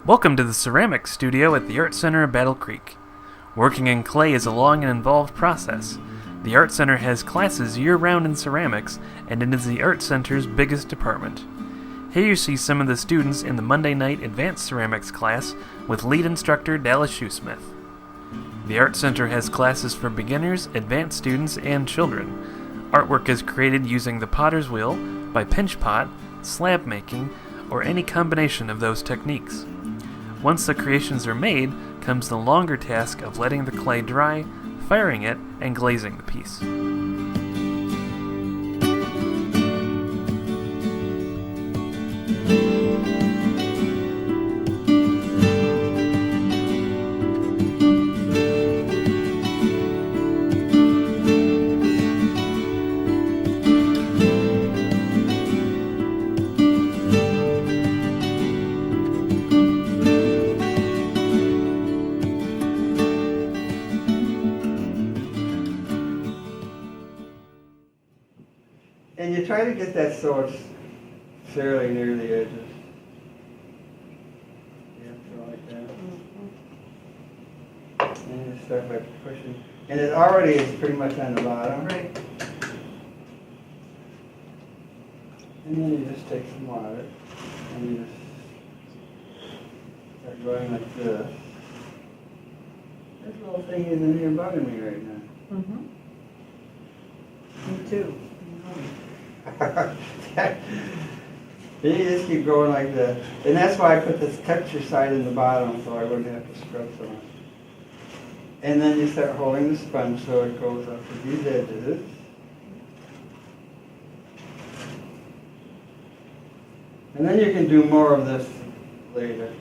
Welcome to the Ceramics Studio at the Art Center of Battle Creek. Working in clay is a long and involved process. The Art Center has classes year-round in ceramics, and it is the Art Center's biggest department. Here you see some of the students in the Monday night Advanced Ceramics class with lead instructor Dallas Shoesmith. The Art Center has classes for beginners, advanced students, and children. Artwork is created using the potter's wheel, by pinch pot, slab making, or any combination of those techniques. Once the creations are made, comes the longer task of letting the clay dry, firing it, and glazing the piece. And you try to get that so it's fairly near the edges. Yeah, so like that. And you start by pushing. And it already is pretty much on the bottom. Right. And then you just take some water and you just start going like this. This little thing is in here bugging me right now. Mm-hmm. Me too. You just keep going like that. And that's why I put this texture side in the bottom so I wouldn't have to scrub so much. And then you start holding the sponge so it goes up to these edges. And then you can do more of this later.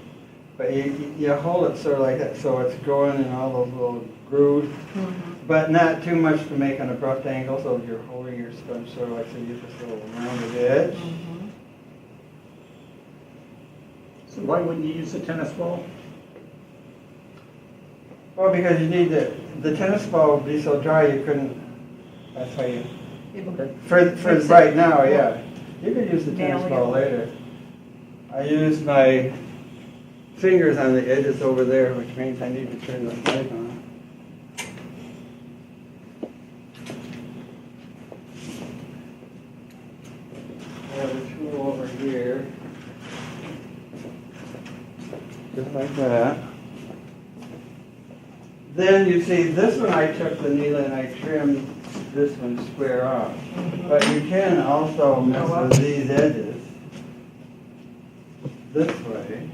But you hold it sort of like that so it's going in all those little grooves. Mm-hmm. But not too much to make an abrupt angle, so you're holding your sponge sort of like so you use this little rounded edge. Mm-hmm. So why wouldn't you use a tennis ball? Well, because you need the tennis ball would be so dry you couldn't. That's why you. Okay. For right now, yeah. You could use the tennis Nail ball it. later. I use my fingers on the edges over there, which means I need to turn the light on. I have a tool over here, just like that. Then you see this one I took the needle and I trimmed this one square off. But you can also mess with these edges this way.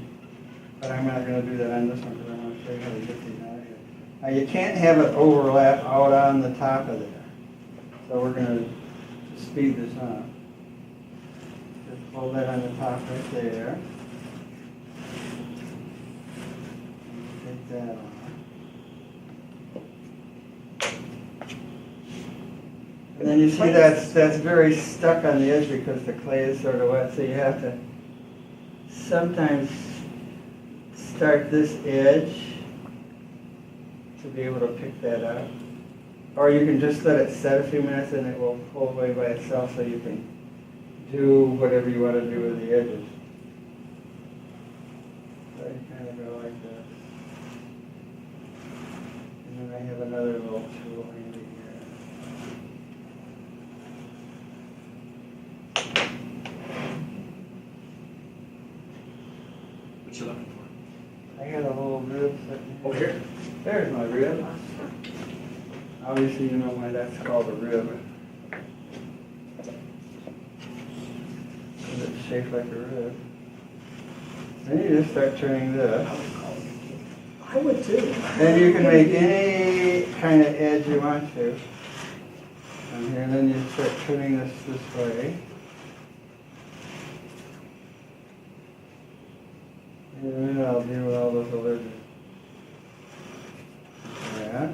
But I'm not going to do that on this one because I want to show you how to get these out of here. Now you can't have it overlap out on the top of there. So we're going to speed this up. Just hold that on the top right there. Take that off. And then you see that's very stuck on the edge because the clay is sort of wet, so you have to sometimes start this edge to be able to pick that up. Or you can just let it set a few minutes and it will pull away by itself so you can do whatever you want to do with the edges. So you kind of go like this. And then I have another little tool handy here. What you looking for? I got a little rib sitting Over here? There's my rib. Obviously you know why that's called a rib. Because it's shaped like a rib. Then you just start turning this. I would too. Then you can make any kind of edge you want to. And here, then you start turning this way. And then I'll deal with all those little edges. Yeah.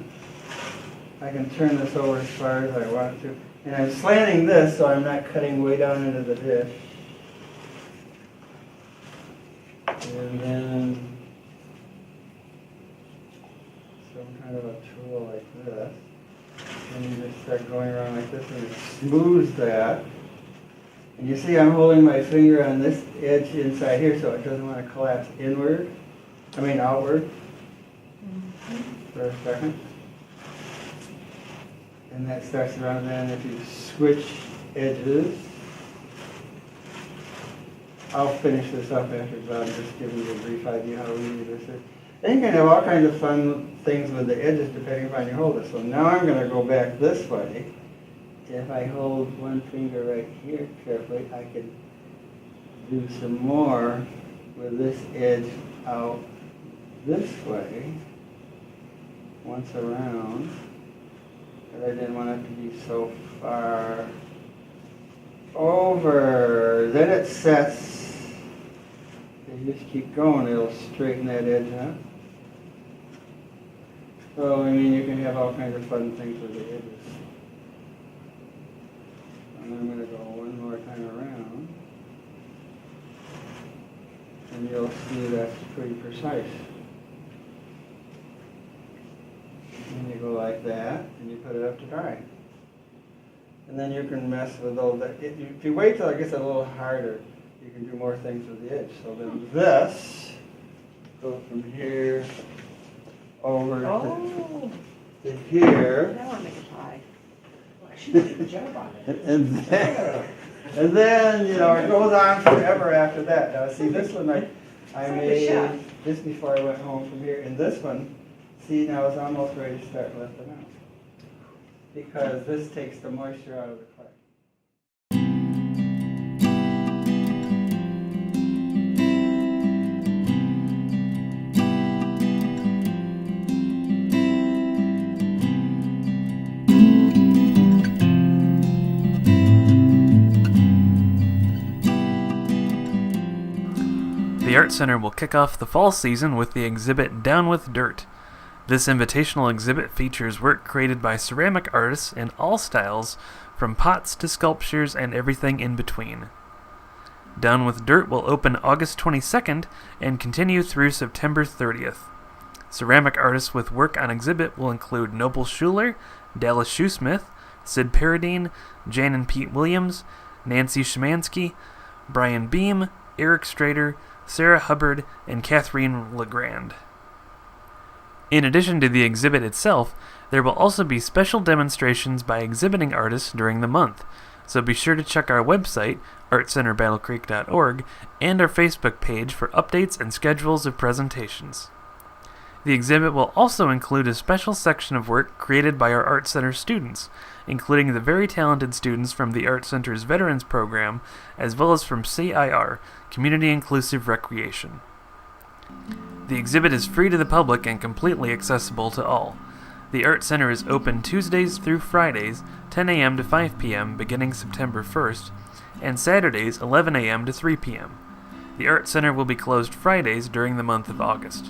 I can turn this over as far as I want to. And I'm slanting this so I'm not cutting way down into the dish. And then some kind of a tool like this. And you just start going around like this and it smooths that. And you see I'm holding my finger on this edge inside here so it doesn't want to collapse inward. outward for a second. And that starts around then. If you switch edges, I'll finish this up after, but I'm just giving you a brief idea how easy this is. And you can have all kinds of fun things with the edges depending upon you hold it. So now I'm going to go back this way. If I hold one finger right here carefully, I can do some more with this edge out this way, once around. But I didn't want it to be so far over. Then it sets. If you just keep going, it'll straighten that edge up. So, you can have all kinds of fun things with the edges. And I'm going to go one more time around. And you'll see that's pretty precise. And you go like that, and you put it up to dry. And then you can mess with all that. If you wait till it gets a little harder, you can do more things with the edge. So then this goes from here over to here. Now I make a pie. She did a good job on it. And then, it goes on forever after that. Now, see, this one I like made a chef. just before I went home from here. And this one, see, now it's almost ready to start lifting out. Because this takes the moisture out of the clay. The Art Center will kick off the fall season with the exhibit Down with Dirt. This invitational exhibit features work created by ceramic artists in all styles, from pots to sculptures and everything in between. Down with Dirt will open August 22nd and continue through September 30th. Ceramic artists with work on exhibit will include Noble Schuler, Dallas Shoesmith, Sid Paradine, Jan and Pete Williams, Nancy Szymanski, Brian Beam, Eric Strader, Sarah Hubbard, and Catherine Legrand. In addition to the exhibit itself, there will also be special demonstrations by exhibiting artists during the month, so be sure to check our website, artcenterbattlecreek.org, and our Facebook page for updates and schedules of presentations. The exhibit will also include a special section of work created by our Art Center students, including the very talented students from the Art Center's Veterans Program, as well as from CIR, Community Inclusive Recreation. The exhibit is free to the public and completely accessible to all. The Art Center is open Tuesdays through Fridays, 10 a.m. to 5 p.m. beginning September 1st, and Saturdays, 11 a.m. to 3 p.m. The Art Center will be closed Fridays during the month of August.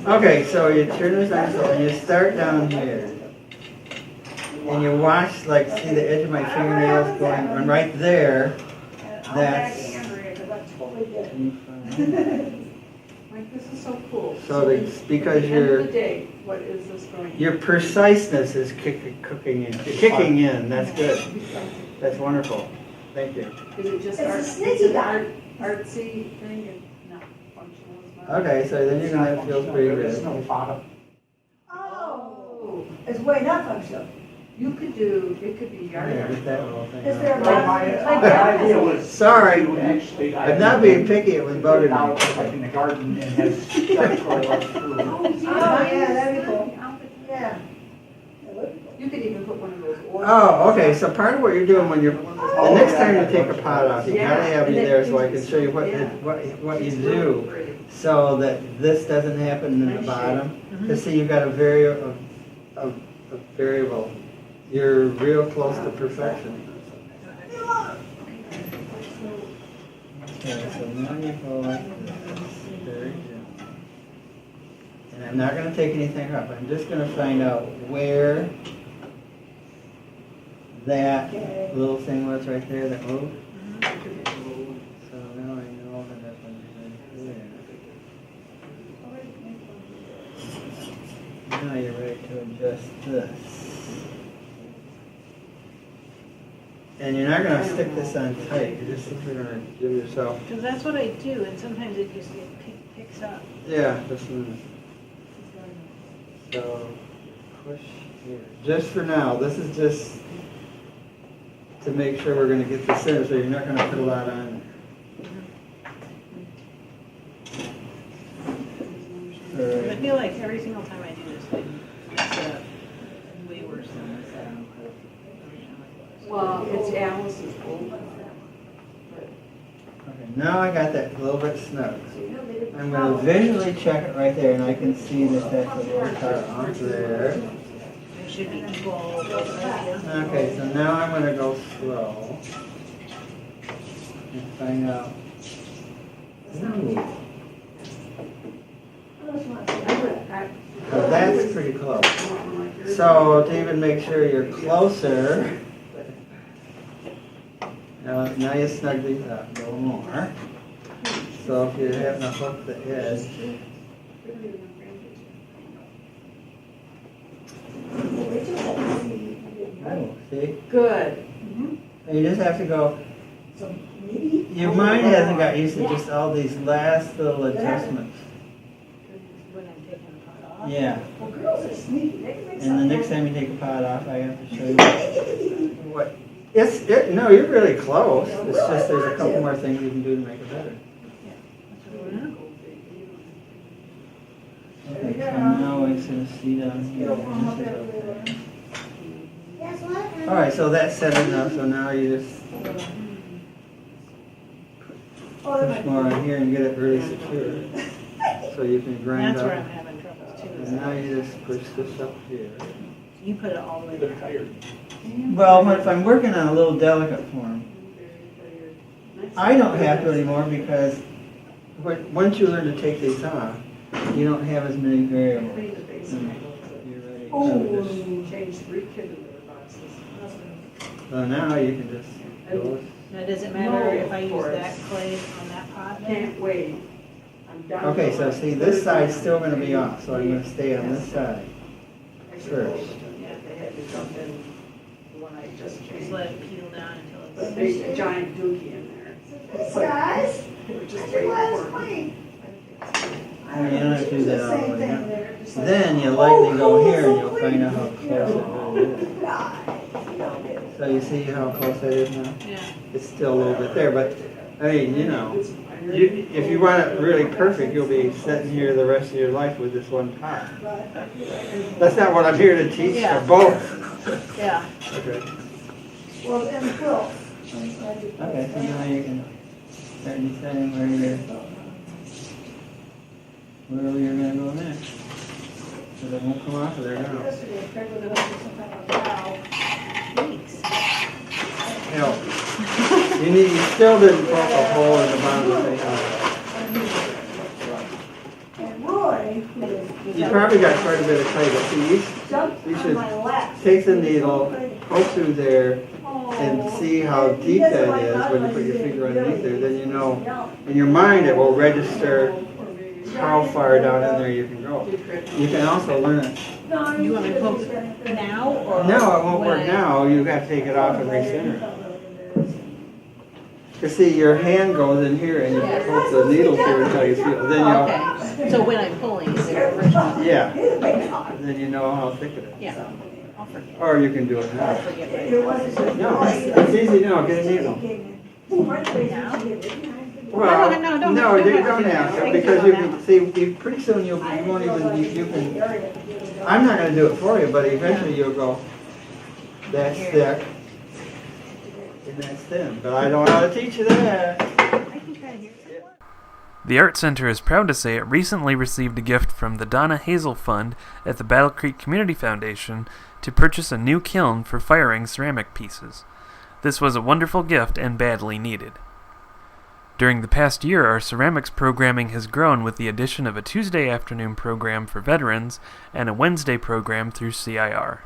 Okay, so you turn this on and you start down here. And you watch, like, see the edge of my fingernails going, and right there, that's... Like, this is so cool. So it's because at the end of the day, what is this going? your preciseness is kicking in. That's good. That's wonderful. Thank you. Is it just It's a art, sneaky it's an guy. artsy thing and not functional as much? Okay, so then you're gonna feel pretty There is good. no bottom. Oh, it's way not functional. You could do, it could be yard Yeah, art. get that little thing Is there a out. Well, my idea was. Sorry. to actually- I'm not being picky, it was Put bugging it out me. like in the garden and has stuff growing through. Oh, yeah, that'd be cool. Yeah. You could even put one of those. Oh, okay, so part of what you're doing when you're, the next time you take a pot off, you gotta have me there so I can show you what you do so that this doesn't happen in the bottom. Because see, you've got a variable. You're real close to perfection. Okay, so now you go like this. Very good. And I'm not going to take anything up. I'm just going to find out where that little thing was right there that moved. So now I know that that one's right there. Now you're ready to adjust this. And you're not going to stick this on tight. You're just simply going to give yourself. Because that's what I do, and sometimes it just picks up. Yeah, just a minute. So push here. Just for now, this is just to make sure we're going to get this in, so you're not going to put a lot on there. I feel like every single time I do this thing, it's way worse than this. Well, it's Alice's old. Okay, now I got that a little bit snug. I'm going to visually check it right there, and I can see that that's a little cut off there. It should be equal. Okay, so now I'm going to go slow and find out. Ooh, so that's pretty close. So to even make sure you're closer, now you snug these up a little more. So if you're having to hook the edge, oh, see? Good. And you just have to go, your mind hasn't got used to just all these last little adjustments. When I'm taking the pot off. Yeah. Well, girls are sneaky. They can make And the something next time you take a pot off, I have to show you what. No, you're really close. It's just there's a couple more things you can do to make it better. Okay, so now we can see down here. This is okay. Guess what? All right, so that's set enough. So now you just push more on here and get it really secure, so you can grind That's where I'm up. having troubles too. And now you just push this up here. You put it all the way They're down. tired. Well, if I'm working on a little delicate form, I don't have to anymore because once you learn to take these off, you don't have as many variables. Clean the base. You're ready. Oh, change 3 Kindle boxes. So now you can just go. Now, does it matter if I use that clay on that pot? then? Can't wait. I'm done. Okay, so see, this side's still going to be off, so I'm going to stay on this side first. Yeah, they had to dump in the one I just Just changed. let it peel down until A it's. big giant dookie in there. Thanks, guys. They were just Your waiting glass for me. clean. Well, you don't have to do that all the Same way thing down. there, just like- Then you lightly go here and you'll find out how close it really is. God. So you see how close that is now? Yeah. It's still a little bit there, but, I mean, you know, if you want it really perfect, you'll be sitting here the rest of your life with this one pot. That's not what I'm here to teach, Yeah. for both. Yeah. Okay. Well, and Quill. Okay, so now you can start deciding where you're gonna go next. Because it won't come off of there now. Yesterday, Craig was looking for some kind of valve. Thanks. Help. You still didn't poke a hole in the bottom of the thing. And Roy You probably got quite a bit of clay, but see, you should take the needle, poke through there, and see how deep that is when you put your finger underneath there. Then you know, in your mind, it will register how far down in there you can go. You can also learn it. You want me to poke now or? No, it won't when work I- now. You have to take it off and recenter it. You see, your hand goes in here and you poke the needle through until you feel. Then you'll, Okay, so when I'm pulling, is it original? yeah. Then you know how thick it is. Yeah, I'll forget. Or you can do it now. I'll forget what it is. No, it's easy now. Get a needle. Well, no, you don't have to, because you can see. Pretty soon you won't even. You can. I'm not going to do it for you, but eventually you'll go. That's thick. And that's thin. But I don't know how to teach you that. The Art Center is proud to say it recently received a gift from the Donna Hazel Fund at the Battle Creek Community Foundation to purchase a new kiln for firing ceramic pieces. This was a wonderful gift and badly needed. During the past year, our ceramics programming has grown with the addition of a Tuesday afternoon program for veterans and a Wednesday program through CIR.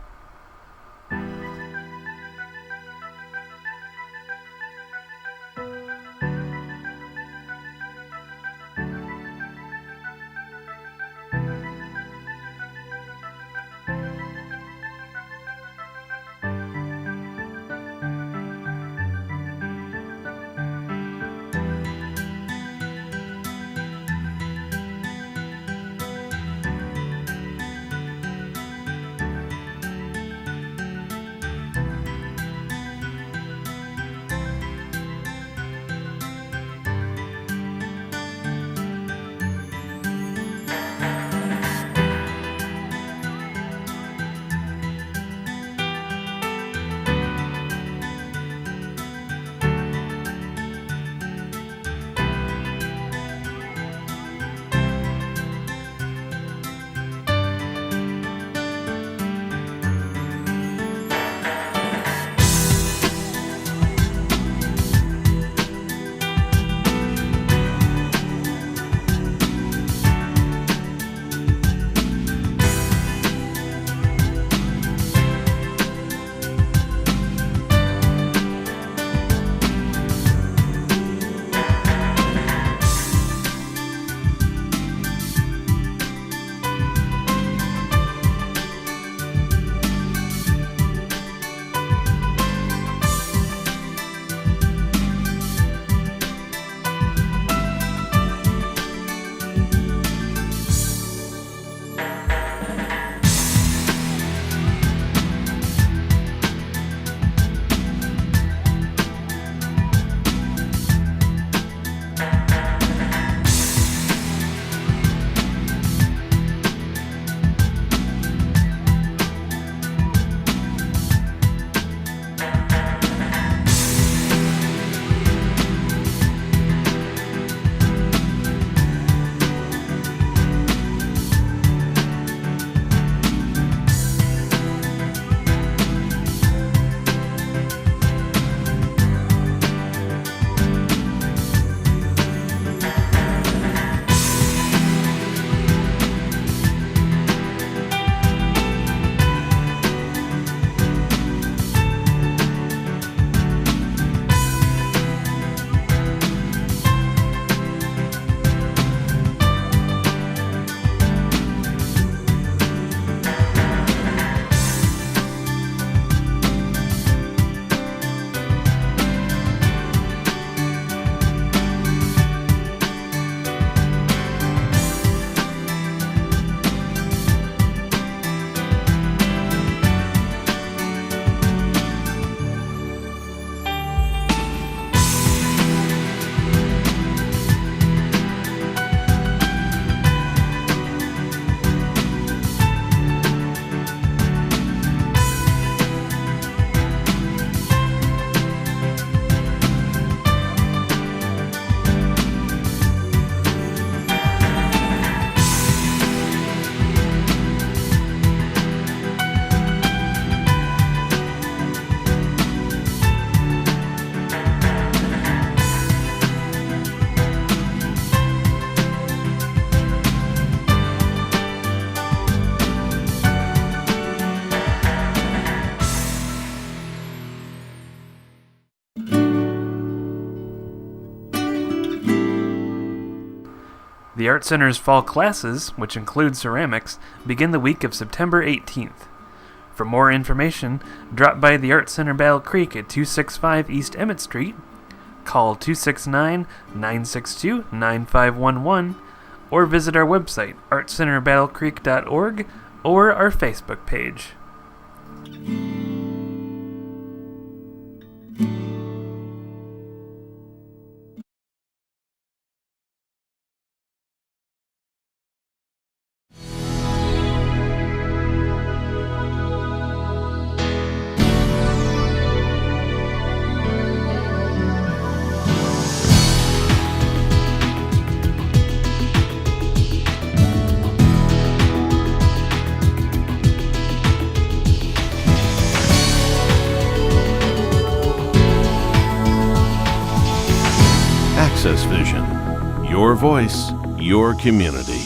The Art Center's fall classes, which include ceramics, begin the week of September 18th. For more information, drop by the Art Center Battle Creek at 265 East Emmett Street, call 269-962-9511, or visit our website, artcenterbattlecreek.org, or our Facebook page. AccessVision. Your voice, your community.